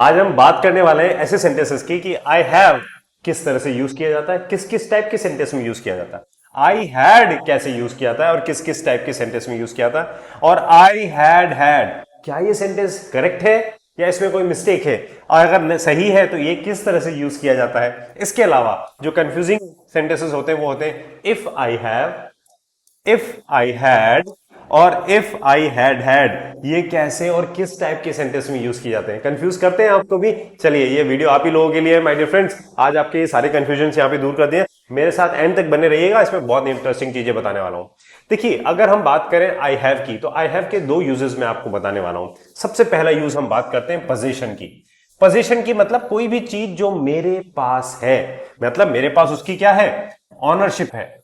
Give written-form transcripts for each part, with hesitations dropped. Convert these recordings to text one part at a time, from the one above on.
आज हम बात करने वाले हैं ऐसे सेंटेंसेस की कि आई हैव किस तरह से यूज किया जाता है, किस किस टाइप के सेंटेंस में यूज किया जाता है, आई हैड कैसे यूज किया जाता है और किस किस टाइप के सेंटेंस में यूज किया जाता है, और आई हैड क्या ये सेंटेंस करेक्ट है या इसमें कोई मिस्टेक है, और अगर सही है तो ये किस तरह से यूज किया जाता है। इसके अलावा जो कंफ्यूजिंग सेंटेंसेस होते हैं वो होते हैं if I have, if I had और इफ आई हैड। ये कैसे और किस टाइप के सेंटेंस में यूज किए जाते हैं, कंफ्यूज करते हैं आपको भी। चलिए ये वीडियो आप ही लोगों के लिए माय डियर फ्रेंड्स, आज आपके ये सारे कंफ्यूजन यहां पे दूर कर दिए। मेरे साथ एंड तक बने रहिएगा, इसमें बहुत इंटरेस्टिंग चीजें बताने वाला हूं। देखिए अगर हम बात करें आई हैव की, तो आई हैव के दो यूजेस मैं आपको बताने वाला हूं। सबसे पहला यूज हम बात करते हैं पोजीशन की। पोजीशन की मतलब कोई भी चीज जो मेरे पास है, मतलब मेरे पास उसकी क्या है, ऑनरशिप है,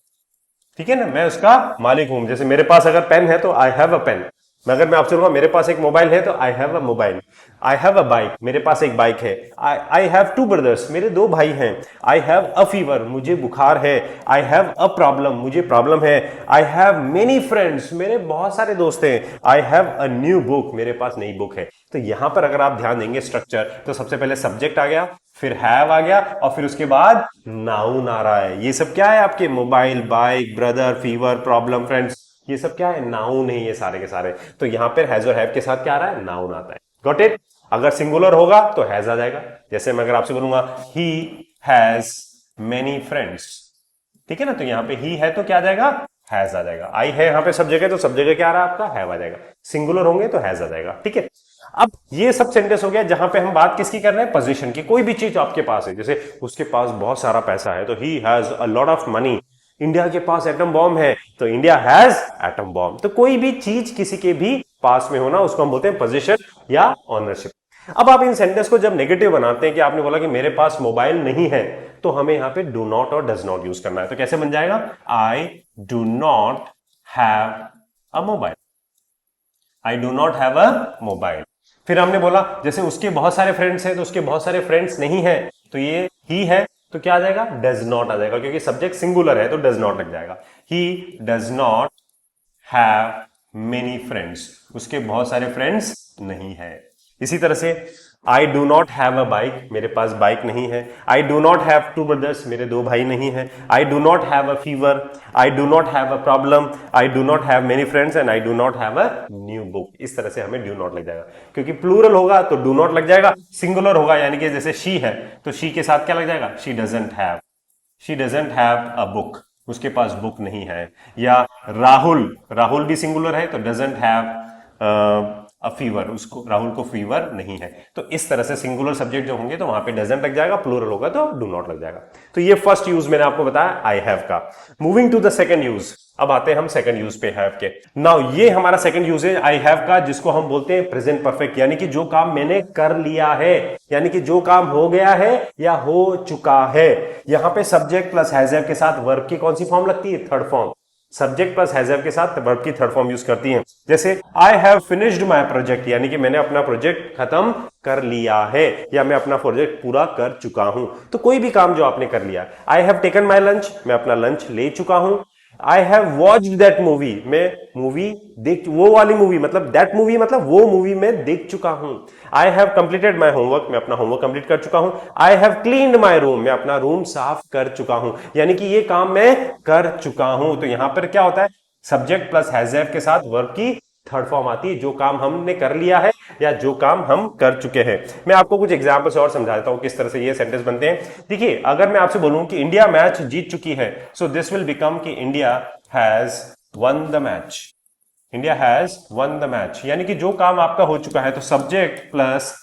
ठीक है ना, मैं उसका मालिक हूं। जैसे मेरे पास अगर पेन है तो आई हैव अ पेन। अगर मैं आपसे बोलूंगा मेरे पास एक मोबाइल है तो I have a mobile. I have a bike, मेरे पास एक बाइक है। आई हैव टू ब्रदर्स, मेरे दो भाई हैं। आई हैव अ फीवर, मुझे बुखार है। आई हैव अ प्रॉब्लम, मुझे प्रॉब्लम है। आई हैव मेनी फ्रेंड्स, मेरे बहुत सारे दोस्त हैं। I have a new book, मेरे पास नई बुक है। तो यहां पर अगर आप ध्यान देंगे स्ट्रक्चर, तो सबसे पहले सब्जेक्ट आ गया, फिर हैव आ गया, और फिर उसके बाद नाउन आ रहा है। ये सब क्या है आपके, mobile, bike, brother, fever, problem, friends, ये सब क्या है, नाउन है ये सारे के सारे। तो यहां पर हैज और हैव के साथ क्या आ रहा है, नाउन आता है। Got it. अगर सिंगुलर होगा तो हैज आ जाएगा। जैसे मैं अगर आपसे बोलूंगा ही हैज मेनी फ्रेंड्स, ठीक है ना, तो यहां पे ही है तो क्या आ जाएगा, हैज आ जाएगा। आई है यहां पे सब जगह, तो सब जगह क्या आ रहा है आपका, हैव आ जाएगा। सिंगुलर होंगे तो हैज आ जाएगा, ठीक है। अब ये सब सेंटेंस हो गया जहां पे हम बात किसकी कर रहे हैं, पोजीशन की। कोई भी चीज आपके पास है, जैसे उसके पास बहुत सारा पैसा है तो he has a lot of money. India के पास एटम बॉम्ब है तो इंडिया हैज एटम बॉम्ब। तो कोई भी चीज किसी के भी पास में होना, उसको हम बोलते हैं पोजीशन या ऑनरशिप। अब आप इन सेंटेंस को जब नेगेटिव बनाते हैं कि आपने बोला कि मेरे पास मोबाइल नहीं है, तो हमें यहां पे डू नॉट और डज नॉट यूज करना है। तो कैसे बन जाएगा, I do not have a mobile, I do not have a mobile. फिर हमने बोला जैसे उसके बहुत सारे फ्रेंड्स हैं तो उसके बहुत सारे फ्रेंड्स नहीं है, तो ये ही है तो क्या आ जाएगा, डज नॉट आ जाएगा, क्योंकि सब्जेक्ट सिंगुलर है तो डज नॉट लग जाएगा। He does not have many friends, उसके बहुत सारे फ्रेंड्स नहीं है। इसी तरह से I do not have a bike, मेरे पास बाइक नहीं है। I do not have two brothers, मेरे दो भाई नहीं है। I do not have a fever, I do not have a problem, I do not have many friends and I do not have a new book. इस तरह से हमें do not लग जाएगा, क्योंकि प्लूरल होगा तो डू नॉट लग जाएगा, सिंगुलर होगा यानी कि जैसे शी है तो शी के साथ क्या लग जाएगा, she doesn't have, she doesn't have a book, उसके पास बुक नहीं है। या राहुल, राहुल भी सिंगुलर है तो डजंट हैव अ फीवर, उसको राहुल को फीवर नहीं है। तो इस तरह से सिंगुलर सब्जेक्ट जो होंगे तो वहां पे डजंट लग जाएगा, प्लूरल होगा तो डू नॉट लग जाएगा। तो ये फर्स्ट यूज मैंने आपको बताया आई हैव का। Moving to the second use, अब आते हैं हम सेकंड यूज पे हैव के। नाउ ये हमारा सेकंड यूज है आई हैव का, जिसको हम बोलते हैं प्रेजेंट परफेक्ट, यानी कि जो काम मैंने कर लिया है, यानी कि जो काम हो गया है या हो चुका है। यहां पे सब्जेक्ट प्लस हैज हैव के साथ वर्ब की कौन सी फॉर्म लगती है, third form. Subject plus has have के साथ वर्ब की थर्ड फॉर्म यूज करती हैं। जैसे I have finished my project, यानी कि मैंने अपना प्रोजेक्ट खत्म कर लिया है या मैं अपना प्रोजेक्ट पूरा कर चुका हूं। तो कोई भी काम जो आपने कर लिया। I have taken my lunch, मैं अपना लंच ले चुका हूं। I have watched that movie, मैं मूवी देख, वो वाली मूवी मतलब दैट मूवी मतलब वो मूवी मैं देख चुका हूं। I have completed my homework, मैं अपना होमवर्क कंप्लीट कर चुका हूं। I have cleaned my room, मैं अपना रूम साफ कर चुका हूं, यानी कि ये काम मैं कर चुका हूं। तो यहां पर क्या होता है, सब्जेक्ट प्लस हैज हैव के साथ वर्ब की थर्ड फॉर्म आती है, जो काम हमने कर लिया है या जो काम हम कर चुके हैं। मैं आपको कुछ एग्जांपल से और समझा देता हूं किस तरह से ये सेंटेंस बनते हैं। देखिए अगर मैं आपसे बोलूं कि इंडिया मैच जीत चुकी है, सो दिस विल बिकम कि India has one the match, India has one the match, यानी कि जो काम आपका हो चुका है। तो सब्जेक्ट प्लस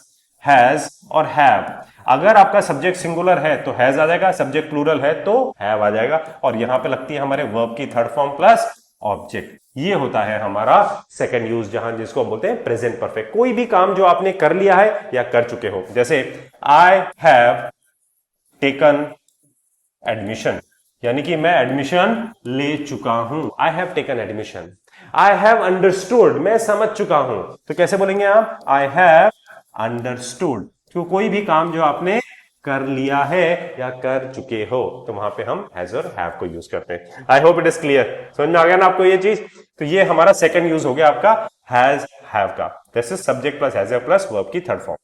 हैज और हैव, अगर आपका सब्जेक्ट सिंगुलर है तो हैज आ जाएगा, सब्जेक्ट प्लूरल है तो हैव आ जाएगा, और यहां पे लगती है हमारे वर्ब की थर्ड फॉर्म प्लस ऑब्जेक्ट। ये होता है हमारा सेकंड यूज, जहां जिसको हम बोलते हैं प्रेजेंट परफेक्ट। कोई भी काम जो आपने कर लिया है या कर चुके हो। जैसे आई हैव टेकन एडमिशन, यानी कि मैं एडमिशन ले चुका हूं। I have taken admission. I have understood, मैं समझ चुका हूं। तो कैसे बोलेंगे आप, आई हैव अंडरस्टूड। तो कोई भी काम जो आपने कर लिया है या कर चुके हो, तो वहां पे हम हैज और हैव को यूज करते हैं। I hope it is clear, समझ में आ गया ना आपको ये चीज। तो ये हमारा सेकंड यूज हो गया आपका हैज हैव का। This is subject plus has have plus verb की थर्ड फॉर्म।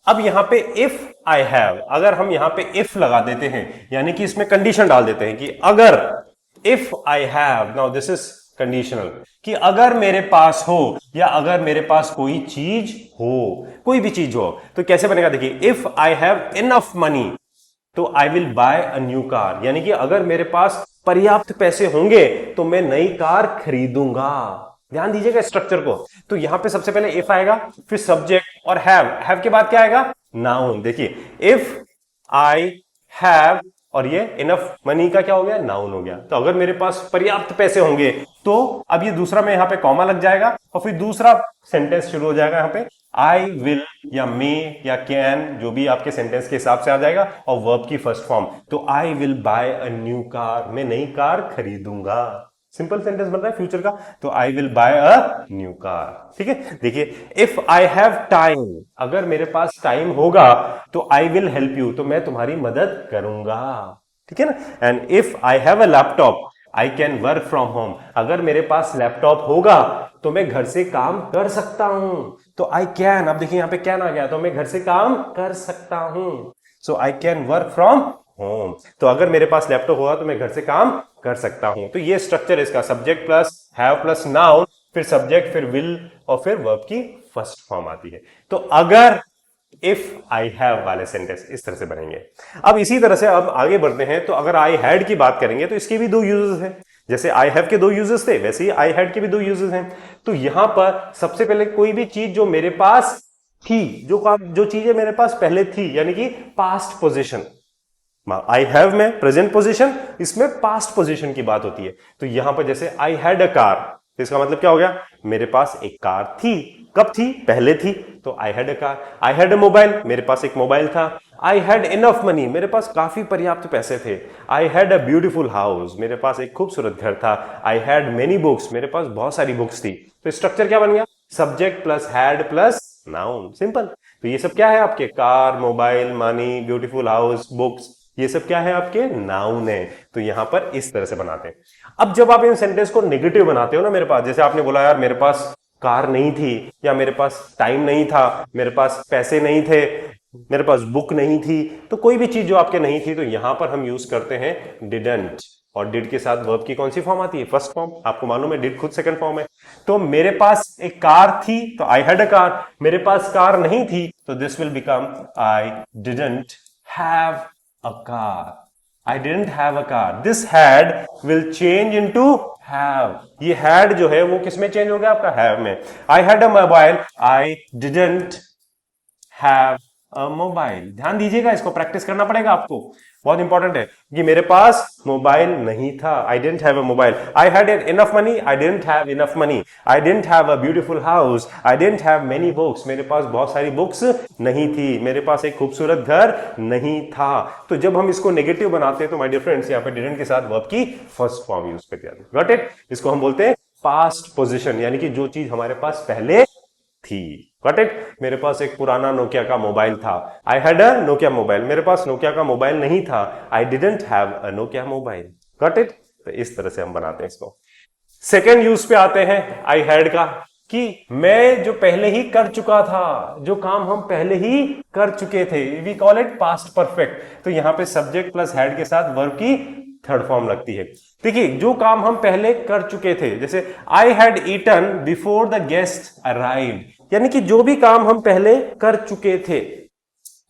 अब यहां पे इफ आई हैव, अगर हम यहां पे इफ लगा देते हैं, यानी कि इसमें कंडीशन डाल देते हैं कि अगर, if I have, now this is conditional, कि अगर मेरे पास हो या अगर मेरे पास कोई चीज हो, कोई भी चीज हो, तो कैसे बनेगा? देखिए, if I have enough money तो I will buy a new car, यानी कि अगर मेरे पास पर्याप्त पैसे होंगे तो मैं नई कार खरीदूंगा। ध्यान दीजिएगा स्ट्रक्चर को। तो यहां पे सबसे पहले इफ आएगा, फिर सब्जेक्ट और हैव के बाद क्या आएगा? नाउन। देखिए, इफ आई हैव और ये इनफ मनी का क्या हो गया? नाउन हो गया। तो अगर मेरे पास पर्याप्त पैसे होंगे तो अब ये दूसरा में यहां पे कॉमा लग जाएगा और फिर दूसरा सेंटेंस शुरू हो जाएगा यहां पे आई विल या मे या कैन, जो भी आपके सेंटेंस के हिसाब से आ जाएगा, और वर्ब की फर्स्ट फॉर्म। तो I will buy a new car, मैं नई कार खरीदूंगा। सिंपल सेंटेंस बन रहा है फ्यूचर का। तो I will buy a new car. ठीक है, देखिए, इफ आई हैव टाइम, अगर मेरे पास टाइम होगा तो आई विल हेल्प यू, तो मैं तुम्हारी मदद करूंगा। ठीक है ना। And if I have a laptop I can work from home, अगर मेरे पास लैपटॉप होगा तो मैं घर से काम कर सकता हूं। तो आई कैन, अब देखिए यहां पे कैन आ गया, तो मैं घर से काम कर सकता हूं। So I can work from home. तो अगर मेरे पास लैपटॉप होगा तो मैं घर से काम कर सकता हूं। तो ये स्ट्रक्चर इसका, subject plus have plus noun, फिर सब्जेक्ट, फिर विल, और फिर वर्ब की फर्स्ट फॉर्म आती है। तो अगर, इफ आई हैव वाले सेंटेंस इस तरह से बनेंगे। अब इसी तरह से अब आगे बढ़ते हैं। तो अगर आई हैड की बात करेंगे तो इसके भी दो यूजेस हैं। जैसे आई हैव के दो यूजेस थे, वैसे ही आई हैड के भी दो यूजेस हैं। तो यहां पर सबसे पहले कोई भी चीज जो मेरे पास थी, जो चीजें मेरे पास पहले थी, यानी कि पास्ट पोजीशन। आई हैव में प्रेजेंट पोजीशन, इसमें पास्ट पोजीशन की बात होती है। तो यहां पर जैसे आई हैड अ कार, तो इसका मतलब क्या हो गया? मेरे पास एक कार थी। कब थी? पहले थी। तो I had a car. I had a mobile, मेरे पास एक मोबाइल था। आई हैड इनफ मनी, मेरे पास काफी पर्याप्त पैसे थे। आई हैड अ ब्यूटीफुल हाउस, मेरे पास एक खूबसूरत घर था। आई हैड मेनी बुक्स, मेरे पास बहुत सारी बुक्स थी। तो स्ट्रक्चर क्या बन गया? Subject plus had plus noun, simple. तो ये सब क्या है आपके? Car, mobile, money, beautiful house, books, ये सब क्या है आपके? नाउन है। तो यहां पर इस तरह से बनाते हैं। अब जब आप इन सेंटेंस को नेगेटिव बनाते हो ना, मेरे पास, जैसे आपने बोला यार मेरे पास कार नहीं थी, या मेरे पास टाइम नहीं था, मेरे पास पैसे नहीं थे, मेरे पास बुक नहीं थी, तो कोई भी चीज जो आपके नहीं थी, तो यहां पर हम यूज करते हैं डिडंट। और डिड के साथ वर्ब की कौन सी फॉर्म आती है? First form. आपको मालूम है डिड खुद सेकंड फॉर्म है। तो मेरे पास एक कार थी तो आई हैड अ कार, मेरे पास कार नहीं थी तो this will become I didn't have a car. I didn't have a car. This had will change into have. ये had जो है वो किस में चेंज हो गया? आपका have में। I had a mobile. I didn't have a mobile. ध्यान दीजिएगा, इसको प्रैक्टिस करना पड़ेगा आपको, बहुत इंपॉर्टेंट है कि मेरे पास मोबाइल नहीं था। I didn't have a mobile. I had enough money. I didn't have enough money. I didn't have a beautiful house. I didn't have many books. मेरे पास बहुत सारी बुक्स नहीं थी। मेरे पास एक खूबसूरत घर नहीं था। तो जब हम इसको नेगेटिव बनाते हैं तो माय डियर फ्रेंड्स, यहाँ पे डिडंट के साथ वर्ब की फर्स्ट फॉर्म यूज करते हैं। Got it? इसको हम बोलते हैं पास्ट पोजीशन, यानी कि जो चीज हमारे पास पहले थी। Got it? मेरे पास एक पुराना नोकिया का मोबाइल था। आई हैड अ नोकिया मोबाइल, मेरे पास नोकिया का मोबाइल नहीं था। I didn't have a Nokia mobile. Got it? तो इस तरह से हम बनाते हैं इसको। सेकेंड यूज पे आते हैं आई हैड का, कि मैं जो पहले ही कर चुका था, जो काम हम पहले ही कर चुके थे, we call it past perfect. तो यहां पे सब्जेक्ट प्लस हैड के साथ वर्ब की थर्ड फॉर्म लगती है। देखिए, जो काम हम पहले कर चुके थे, जैसे I had eaten before the guest arrived, यानी कि जो भी काम हम पहले कर चुके थे।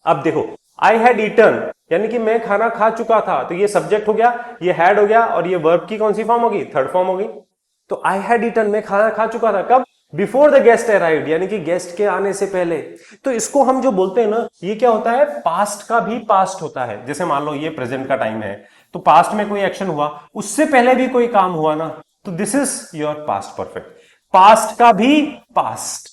अब देखो, आई हैड ईटन यानी कि मैं खाना खा चुका था, तो ये सब्जेक्ट हो गया, ये हैड हो गया, और ये वर्ब की कौन सी फॉर्म होगी? थर्ड फॉर्म होगी। तो आई हैड ईटन, मैं खाना खा चुका था। कब? बिफोर द गेस्ट अराइव्ड, यानी कि गेस्ट के आने से पहले। तो इसको हम जो बोलते हैं ना, ये क्या होता है? पास्ट का भी पास्ट होता है। जैसे मान लो ये प्रेजेंट का टाइम है, तो पास्ट में कोई एक्शन हुआ, उससे पहले भी कोई काम हुआ ना, तो this is your past perfect. Past का भी past,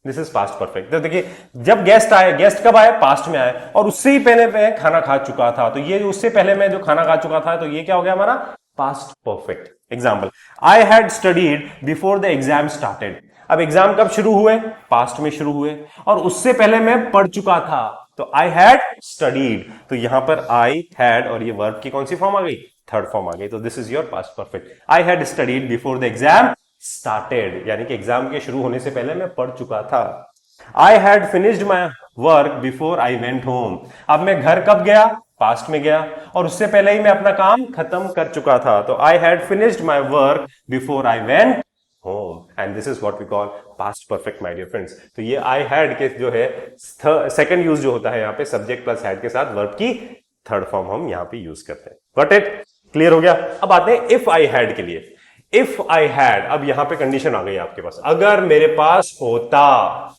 this is past perfect. तो देखिए, जब गेस्ट आए, गेस्ट कब आए? पास्ट में आए, और उससे ही पहले मैं खाना खा चुका था, तो ये उससे पहले मैं जो खाना खा चुका था, तो ये क्या हो गया हमारा? Past perfect. Example, I had studied before the exam started. अब एग्जाम कब शुरू हुए? पास्ट में शुरू हुए, और उससे पहले मैं पढ़ चुका था, तो आई हैड स्टडीड। तो यहां पर आई हैड और ये वर्ब की कौन सी फॉर्म आ गई? थर्ड फॉर्म आ गई। तो this is your past perfect. I had studied before the exam started, यानी कि एग्जाम के शुरू होने से पहले मैं पढ़ चुका था। आई had finished my work before I went home. अब मैं घर कब गया, पास्ट में गया, और उससे पहले ही मैं अपना काम खत्म कर चुका था, तो I had finished my work before I went home, and this is what we call past perfect my dear friends. तो ये आई हैड के जो है सेकंड यूज जो होता है यहाँ पे सब्जेक्ट प्लस हैड के साथ वर्ब की थर्ड फॉर्म हम यहाँ पे यूज करते हैं। Got it? क्लियर हो गया? अब आते हैं इफ आई हैड के लिए। इफ आई हैड, अब यहां पे कंडीशन आ गई आपके पास, अगर मेरे पास होता,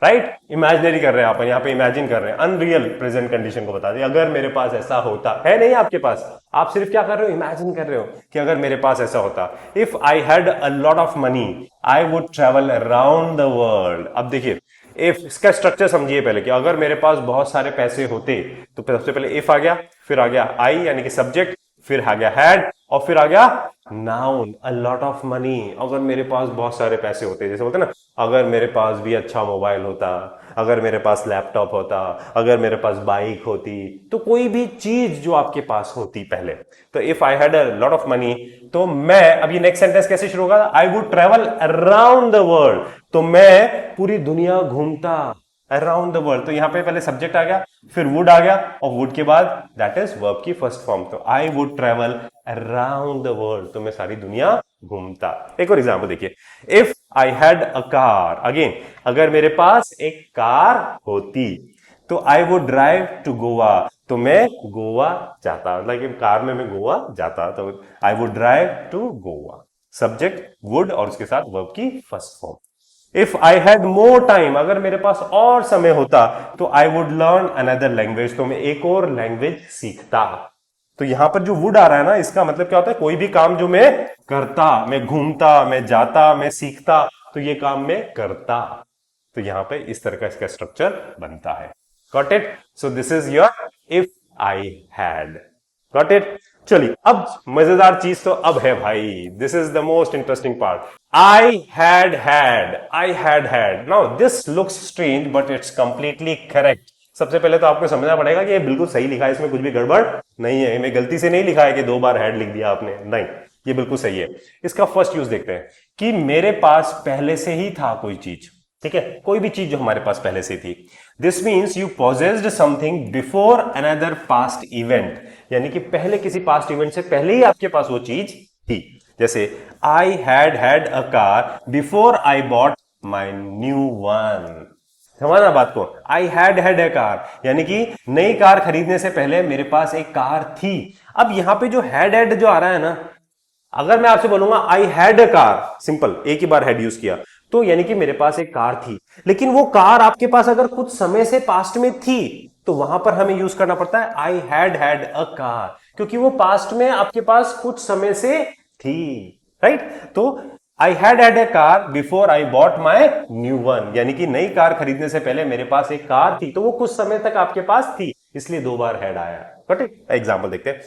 राइट? इमेजिनरी कर रहे हैं आप यहां पे, इमेजिन कर रहे हैं, अनरियल प्रेजेंट कंडीशन को बता दें, अगर मेरे पास ऐसा होता है, नहीं आपके पास, आप सिर्फ क्या कर रहे हो, इमेजिन कर रहे हो कि अगर मेरे पास ऐसा होता। If I had a lot of money I would travel around the world. अब देखिए इफ, इसका स्ट्रक्चर समझिए पहले कि अगर मेरे पास बहुत सारे पैसे होते, तो सबसे पहले इफ आ गया, फिर आ गया आई यानी कि सब्जेक्ट, फिर आ गया हैड, और फिर आ गया noun, a lot of money. अगर मेरे पास बहुत सारे पैसे होते, जैसे बोलते ना, अगर मेरे पास भी अच्छा मोबाइल होता, अगर मेरे पास लैपटॉप होता, अगर मेरे पास बाइक होती, तो कोई भी चीज जो आपके पास होती पहले, तो if I had a lot of money, तो मैं, अब ये नेक्स्ट सेंटेंस कैसे शुरू होगा, आई would travel around the world, तो मैं पूरी दुनिया घूमता, अराउंड द वर्ल्ड। तो यहां पे पहले सब्जेक्ट आ गया, फिर वुड आ गया, और वुड के बाद दैट इज वर्ब की फर्स्ट फॉर्म, तो I would travel around the world, तो मैं सारी दुनिया घूमता। एक और एग्जांपल देखिए, if I had a car, again अगर मेरे पास एक कार होती, तो I would drive to Goa, तो मैं गोवा जाता, मतलब कार में मैं गोवा जाता, तो I would drive to Goa, subject would और उसके साथ वर्ब की first form. If I had more time, अगर मेरे पास और समय होता, तो I would learn another language, तो मैं एक और लैंग्वेज सीखता। तो यहां पर जो वुड आ रहा है ना, इसका मतलब क्या होता है, कोई भी काम जो मैं करता, मैं घूमता, मैं जाता, मैं सीखता, तो ये काम मैं करता। तो यहां पे इस तरह का इसका स्ट्रक्चर बनता है। Got it? So this is your if I had. Got it? चलिए अब मजेदार चीज तो अब है भाई, this is the most interesting part. I had now this looks strange but it's completely correct. सबसे पहले तो आपको समझना पड़ेगा कि ये बिल्कुल सही लिखा है, इसमें कुछ भी गड़बड़ नहीं है, इन्हें गलती से नहीं लिखा है कि 2 बार हैड लिख दिया आपने, नहीं, ये बिल्कुल सही है। इसका फर्स्ट यूज देखते हैं कि मेरे पास पहले से ही था कोई चीज, ठीक है, कोई भी चीज जो हमारे पास पहले से थी। This means you possessed something before another past event, यानी कि पहले किसी पास्ट इवेंट से पहले ही आपके पास वो चीज थी। जैसे I had a car before I bought my new one. समझना बात को, आई हैड अ कार यानी कि नई कार खरीदने से पहले मेरे पास एक कार थी। अब यहां पे जो हैड जो आ रहा है ना, अगर मैं आपसे बोलूंगा आई हैड अ कार, सिंपल एक ही बार हैड यूज किया, तो यानी कि मेरे पास एक कार थी, लेकिन वो कार आपके पास अगर कुछ समय से पास्ट में थी, तो वहां पर हमें यूज करना पड़ता है आई हैड अ कार, क्योंकि वो पास्ट में आपके पास कुछ समय से थी, राइट? तो I had a car before I bought my new one, यानी कि नई कार खरीदने से पहले मेरे पास एक कार थी, तो वो कुछ समय तक आपके पास थी, इसलिए 2 बार हैड आया। एग्जाम्पल देखते हैं,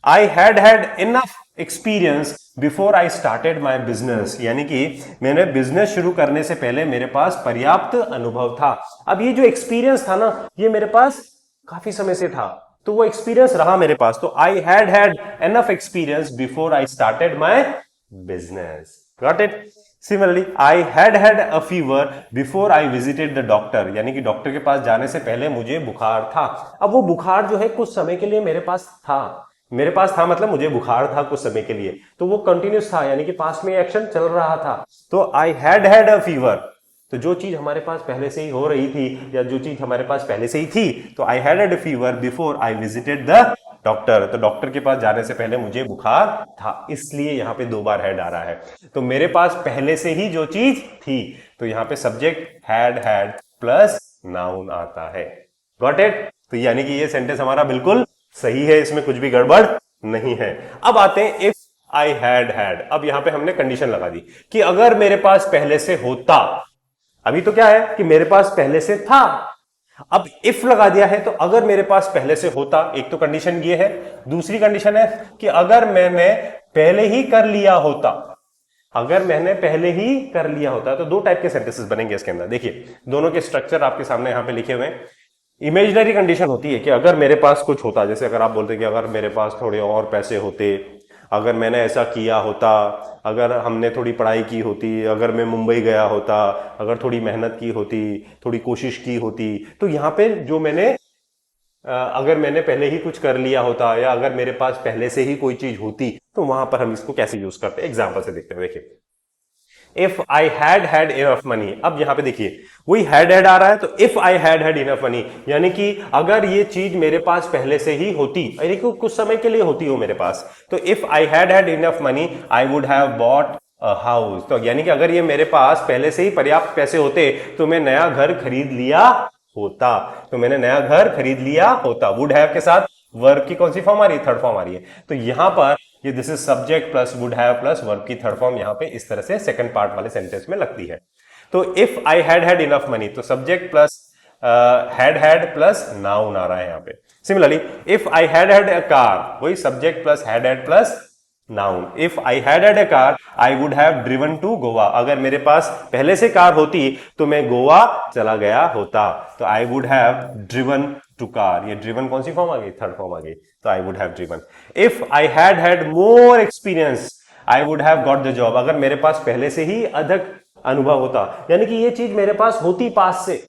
आई had enough experience before I started my business, यानी कि मैंने बिजनेस शुरू करने से पहले मेरे पास पर्याप्त अनुभव था। अब ये जो एक्सपीरियंस था ना, ये मेरे पास काफी समय से था, तो वो एक्सपीरियंस रहा मेरे पास, तो I had enough experience before I started my business. Got it? Similarly I had a fever before I visited the doctor, यानी कि डॉक्टर के पास जाने से पहले मुझे बुखार था। अब वो बुखार जो है कुछ समय के लिए मेरे पास था, मतलब मुझे बुखार था कुछ समय के लिए, तो वो कंटिन्यूस था, यानी कि पास्ट में एक्शन चल रहा था। तो आई हैड अ फीवर, तो जो चीज हमारे पास पहले से ही हो रही थी, या जो चीज हमारे पास पहले से ही थी, तो I had a fever before I visited the doctor, तो डॉक्टर के पास जाने से पहले मुझे बुखार था, इसलिए यहां पे 2 बार हैड आ रहा है। तो मेरे पास पहले से ही जो चीज थी, तो यहां पे सब्जेक्ट हैड प्लस नाउन आता है। Got it? तो यानी कि ये सेंटेंस हमारा बिल्कुल सही है, इसमें कुछ भी गड़बड़ नहीं है। अब आते हैं इफ आई हैड, अब यहां पे हमने कंडीशन लगा दी कि अगर मेरे पास पहले से होता, अभी तो क्या है कि मेरे पास पहले से था, अब इफ लगा दिया है, तो अगर मेरे पास पहले से होता, एक तो कंडीशन ये है, दूसरी कंडीशन है कि अगर मैंने पहले ही कर लिया होता, तो 2 टाइप के सेंटेंसेस बनेंगे इसके अंदर। देखिए दोनों के स्ट्रक्चर आपके सामने यहां पे लिखे हुए हैं। इमेजिनरी कंडीशन होती है कि अगर मेरे पास कुछ होता, जैसे अगर आप बोलते कि अगर मेरे पास थोड़े और पैसे होते, अगर मैंने ऐसा किया होता, अगर हमने थोड़ी पढ़ाई की होती, अगर मैं मुंबई गया होता, अगर थोड़ी मेहनत की होती, थोड़ी कोशिश की होती, तो यहाँ पे जो मैंने अगर मैंने पहले ही कुछ कर लिया होता या अगर मेरे पास पहले से ही कोई चीज होती, तो वहां पर हम इसको कैसे यूज करते हैं एग्जाम्पल से देखते हैं। देखिए, if I had enough money, अब यहां पे देखिए वही हैड आ रहा है, तो if I had enough money यानी कि अगर ये चीज मेरे पास पहले से ही होती, यानी कि कुछ समय के लिए होती हो मेरे पास, तो if I had enough money I would have bought house, तो यानी कि अगर ये मेरे पास पहले से ही पर्याप्त पैसे होते तो मैं नया घर खरीद लिया होता, तो मैंने नया घर खरीद लिया होता। वुड हैव के साथ वर्ब की कौन सी फॉर्म आ रही है? थर्ड फॉर्म आ रही है। तो यहां पर ये this is subject plus would have plus verb की थर्ड फॉर्म यहां पे इस तरह से सेकंड पार्ट वाले सेंटेंस में लगती है। तो if I had enough money, तो subject plus had plus noun आ रहा है यहां पे। Similarly if I had a car, वही subject plus had plus noun. If I had a car I would have driven to Goa, अगर मेरे पास पहले से कार होती तो मैं गोवा चला गया होता, तो I would have driven to car, ये ड्रिवन कौन सी फॉर्म आ गई? थर्ड फॉर्म आ गई, तो I would have driven. If I had more experience I would have got the job, अगर मेरे पास पहले से ही अधिक अनुभव होता, यानी कि ये चीज मेरे पास होती पास से,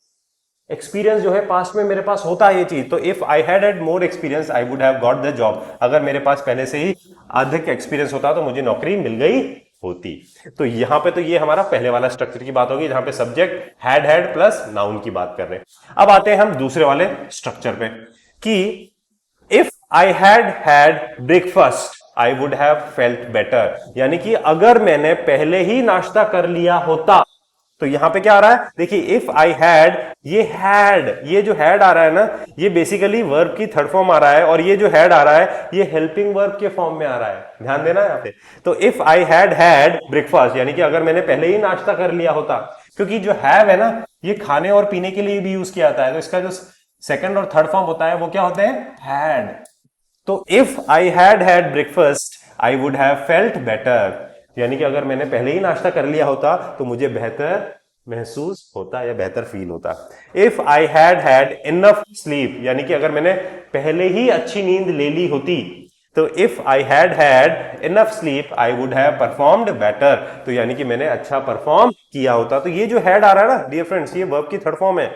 एक्सपीरियंस जो है पास्ट में मेरे पास होता है ये चीज, तो if I had more experience I would have got the job, अगर मेरे पास पहले से ही अधिक एक्सपीरियंस होता तो मुझे नौकरी मिल गई होती। तो यहां पे तो ये हमारा पहले वाला स्ट्रक्चर की बात होगी, जहां पे सब्जेक्ट हैड प्लस नाउन की बात कर रहे हैं। अब आते हैं हम दूसरे वाले स्ट्रक्चर पे कि if I had breakfast I would have felt better, यानी कि अगर मैंने पहले ही नाश्ता कर लिया होता, तो यहां पे क्या आ रहा है? देखिए इफ आई हैड, ये जो हैड आ रहा है ना, ये बेसिकली वर्ब की थर्ड फॉर्म आ रहा है, और ये जो हैड आ रहा है ये हेल्पिंग वर्ब के फॉर्म में आ रहा है, ध्यान देना यहां पे। तो इफ आई हैड ब्रेकफास्ट, यानी कि अगर मैंने पहले ही नाश्ता कर लिया होता, क्योंकि जो हैव है ना ये खाने और पीने के लिए भी यूज किया जाता है, तो इसका जो सेकंड और थर्ड फॉर्म होता है वो क्या होते हैं? हैड। तो if I had breakfast I would have felt better, यानी कि अगर मैंने पहले ही नाश्ता कर लिया होता तो मुझे बेहतर महसूस होता या बेहतर फील होता। If I had enough sleep, यानी कि अगर मैंने पहले ही अच्छी नींद ले ली होती, तो if I had enough sleep I would have performed better, तो यानी कि मैंने अच्छा परफॉर्म किया होता। तो ये जो हैड आ रहा है ना डियर फ्रेंड्स, ये वर्ब की थर्ड फॉर्म है,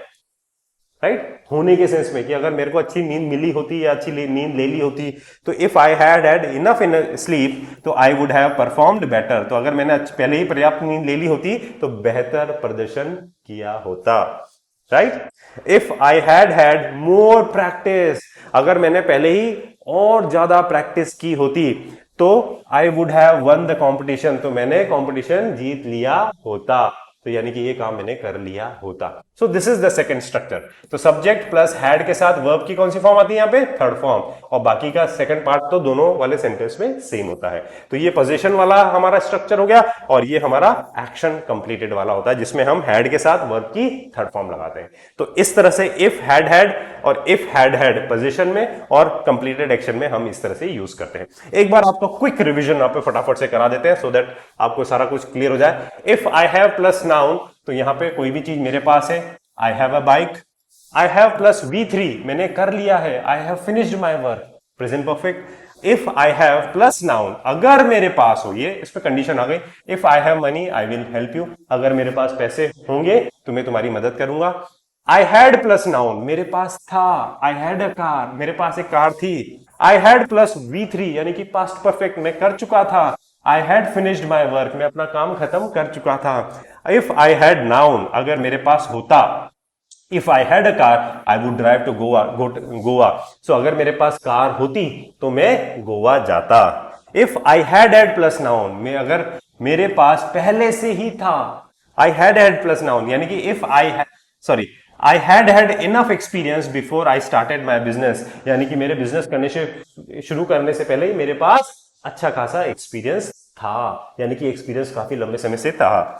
राइट, होने के सेंस में कि अगर मेरे को अच्छी नींद मिली होती या अच्छी नींद ले ली होती, तो if I had enough in sleep तो I would have performed better, तो अगर मैंने पहले ही पर्याप्त नींद ले ली होती तो बेहतर प्रदर्शन किया होता, right. If I had more practice, अगर मैंने पहले ही और ज्यादा प्रैक्टिस की होती तो I would have one the competition, तो मैंने कॉम्पिटिशन जीत लिया होता, तो यानी कि ये काम मैंने कर लिया होता। So this is the second structure. तो सब्जेक्ट प्लस हैड के साथ वर्ब की कौन सी फॉर्म आती है यहाँ पे? थर्ड फॉर्म, और बाकी का सेकंड पार्ट तो दोनों वाले सेंटेंस में सेम होता है। तो ये पोजीशन वाला हमारा स्ट्रक्चर हो गया, और ये हमारा एक्शन कंप्लीटेड वाला होता है जिसमें हम हैड के साथ वर्ब की थर्ड फॉर्म लगाते हैं। तो इस तरह से इफ हैड और इफ हैड पोजीशन में और कंप्लीटेड एक्शन में हम इस तरह से यूज करते हैं। एक बार आपको क्विक रिविजन आप फटाफट से करा देते हैं सो दैट आपको सारा कुछ क्लियर हो जाए। If I have plus noun, तो यहां पे कोई भी चीज मेरे पास है, I have a bike, I have plus V3 मैंने कर लिया है, I have finished my work, present perfect. If I have plus noun, अगर मेरे पास हो, ये इस पे कंडीशन आ गई, if I have money I will help you, अगर मेरे पास पैसे होंगे तो मैं तुम्हारी मदद करूंगा। आई हैड प्लस नाउन, मेरे पास था, आई हैड अ कार, मेरे पास एक कार थी। आई हैड प्लस V3 यानी कि पास्ट परफेक्ट, मैं कर चुका था। आई हैड फिनिश्ड माई वर्क, मैं अपना काम खत्म कर चुका था। इफ आई हैड नाउन, अगर मेरे पास होता, if I had a car I would drive to Goa, so अगर मेरे पास कार होती तो मैं गोवा जाता। If I had plus noun, मैं अगर मेरे पास पहले से ही था, आई हैड प्लस नाउन यानी कि if I had enough experience before I started my business, यानी कि मेरे बिजनेस करने से शुरू करने से पहले ही मेरे पास अच्छा खासा एक्सपीरियंस था, यानी कि एक्सपीरियंस काफी लंबे समय से था।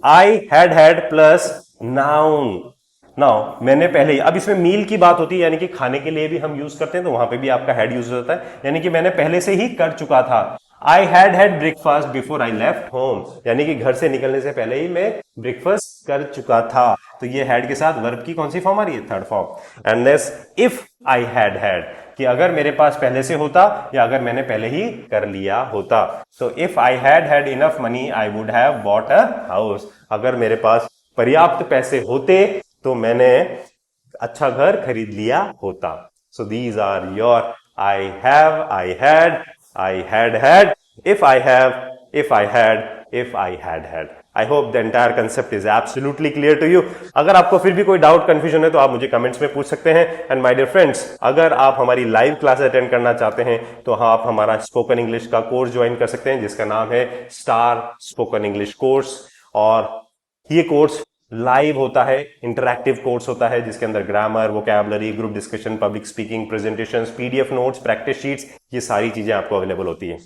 आई हैड प्लस नाउन, नाउ मैंने पहले ही, अब इसमें मील की बात होती है यानी कि खाने के लिए भी हम यूज करते हैं, तो वहां पे भी आपका हैड यूज होता है, यानी कि मैंने पहले से ही कर चुका था। I had breakfast before I left home, यानी कि घर से निकलने से पहले ही मैं ब्रेकफास्ट कर चुका था, तो ये हैड के साथ वर्ब की कौन सी फॉर्म आ रही है? Third form. And next if I had, कि अगर मेरे पास पहले से होता या अगर मैंने पहले ही कर लिया होता। So if I had enough money I would have bought a house. अगर मेरे पास पर्याप्त पैसे होते तो मैंने अच्छा घर खरीद लिया होता। So these are your I have, I had, I had, if I have, if I had, if I had. I hope the entire concept is absolutely clear to you. अगर आपको फिर भी कोई डाउट कंफ्यूजन है तो आप मुझे comments में पूछ सकते हैं। एंड माय डियर फ्रेंड्स, अगर आप हमारी लाइव क्लास अटेंड करना चाहते हैं तो हाँ, आप हमारा स्पोकन इंग्लिश का कोर्स ज्वाइन कर सकते हैं जिसका नाम है स्टार स्पोकन इंग्लिश कोर्स। और ये कोर्स लाइव होता है, इंटरैक्टिव कोर्स होता है जिसके अंदर grammar, vocabulary, group discussion, public speaking, presentations, PDF notes, practice sheets, ये सारी चीजें आपको अवेलेबल होती है।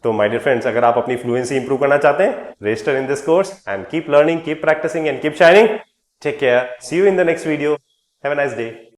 तो माय डियर फ्रेंड्स, अगर आप अपनी फ्लुएंसी इंप्रूव करना चाहते हैं, register in this course and keep learning, keep practising and keep shining. Take care, see you in the next video, have a nice day.